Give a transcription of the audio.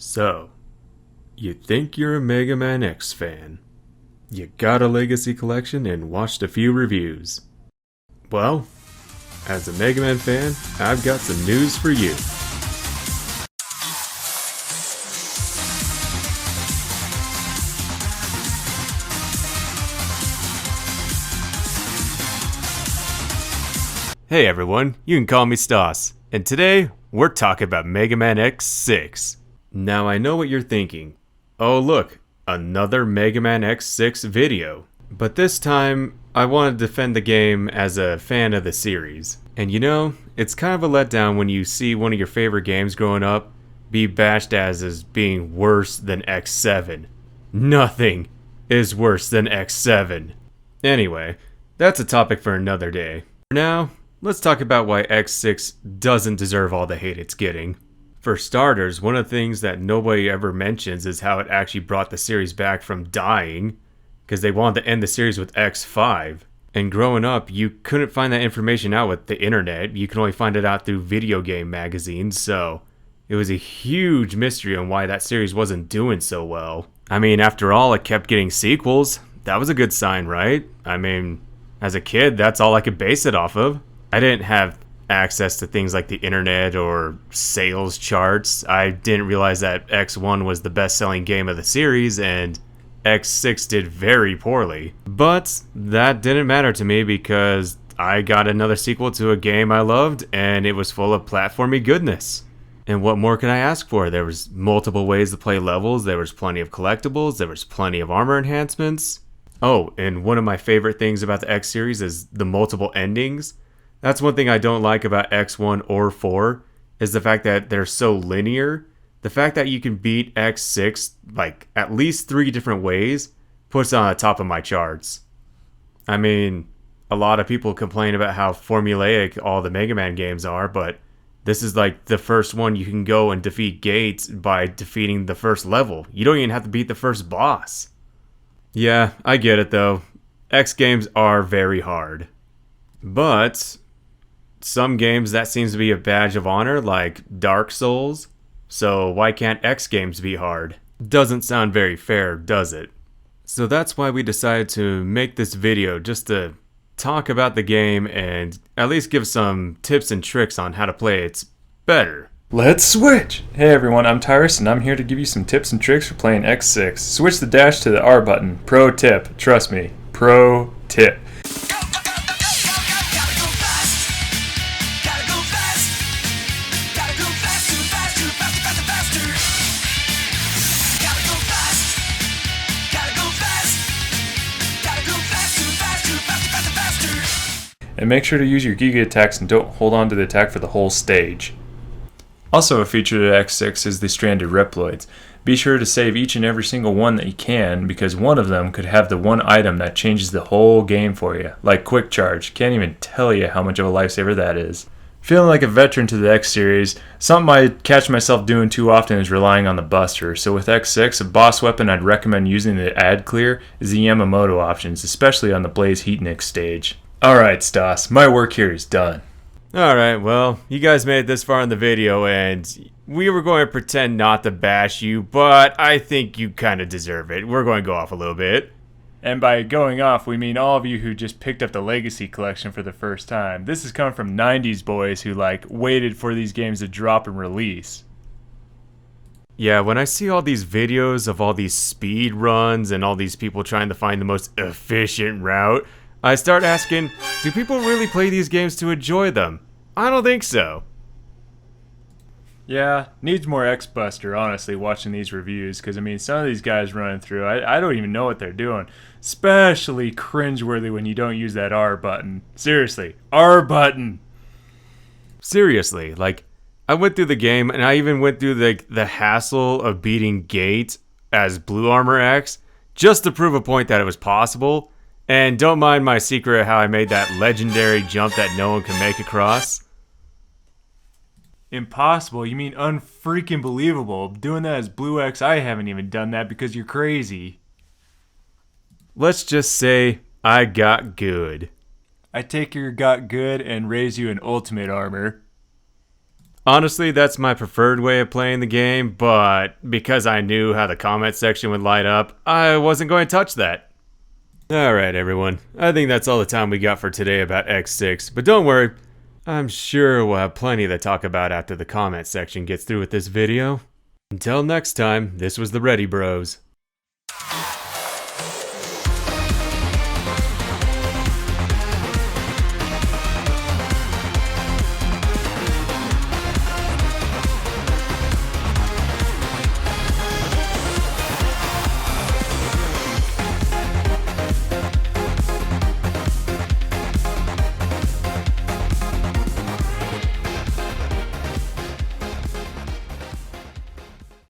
So, you think you're a Mega Man X fan. You got a Legacy collection and watched a few reviews. Well, as a Mega Man fan, I've got some news for you. Hey everyone, you can call me Stoss, and today we're talking about Mega Man X6. Now I know what you're thinking. Oh look, another Mega Man X6 video. But this time, I want to defend the game as a fan of the series. And you know, it's kind of a letdown when you see one of your favorite games growing up be bashed as being worse than X7. Nothing is worse than X7. Anyway, that's a topic for another day. For now, let's talk about why X6 doesn't deserve all the hate it's getting. For starters, one of the things that nobody ever mentions is how it actually brought the series back from dying, because they wanted to end the series with X5. And growing up, you couldn't find that information out with the internet. You can only find it out through video game magazines, so it was a huge mystery on why that series wasn't doing so well. I mean, after all, it kept getting sequels. That was a good sign, right? I mean, as a kid, that's all I could base it off of. I didn't have access to things like the internet or sales charts. I didn't realize that X1 was the best-selling game of the series and X6 did very poorly. But that didn't matter to me because I got another sequel to a game I loved and it was full of platformy goodness. And what more could I ask for? There was multiple ways to play levels, there was plenty of collectibles, there was plenty of armor enhancements. Oh, and one of my favorite things about the X series is the multiple endings. That's one thing I don't like about X1 or 4, is the fact that they're so linear. The fact that you can beat X6 like at least 3 different ways puts it on the top of my charts. I mean, a lot of people complain about how formulaic all the Mega Man games are, but this is like the first one you can go and defeat Gates by defeating the first level. You don't even have to beat the first boss. Yeah, I get it though. X games are very hard. But some games that seems to be a badge of honor, like Dark Souls. So why can't X games be hard? Doesn't sound very fair, does it? So that's why we decided to make this video, just to talk about the game and at least give some tips and tricks on how to play it better. Let's switch! Hey everyone, I'm Tyrus and I'm here to give you some tips and tricks for playing X6. Switch the dash to the R button. Pro tip. Trust me. Pro tip. And make sure to use your Giga attacks and don't hold on to the attack for the whole stage. Also a feature of X6 is the stranded Reploids. Be sure to save each and every single one that you can, because one of them could have the one item that changes the whole game for you, like Quick Charge. Can't even tell you how much of a lifesaver that is. Feeling like a veteran to the X series, something I catch myself doing too often is relying on the Buster. So with X6, a boss weapon I'd recommend using to add clear is the Yamamoto options, especially on the Blaze Heatnik stage. Alright, Stoss, my work here is done. Alright, well, you guys made it this far in the video, and we were going to pretend not to bash you, but I think you kind of deserve it. We're going to go off a little bit. And by going off, we mean all of you who just picked up the Legacy collection for the first time. This is coming from 90s boys who, waited for these games to drop and release. Yeah, when I see all these videos of all these speed runs and all these people trying to find the most efficient route, I start asking, do people really play these games to enjoy them? I don't think so. Yeah, needs more X-Buster, honestly, watching these reviews, because, I mean, some of these guys running through, I don't even know what they're doing. Especially cringeworthy when you don't use that R button. Seriously, R button! Seriously, I went through the game, and I even went through the hassle of beating Gate as Blue Armor X, just to prove a point that it was possible. And don't mind my secret of how I made that legendary jump that no one can make across. Impossible? You mean unfreaking believable. Doing that as Blue X, I haven't even done that because you're crazy. Let's just say I got good. I take your got good and raise you in ultimate armor. Honestly, that's my preferred way of playing the game, but because I knew how the comment section would light up, I wasn't going to touch that. Alright everyone, I think that's all the time we got for today about X6, but don't worry, I'm sure we'll have plenty to talk about after the comment section gets through with this video. Until next time, this was the Ready Bros.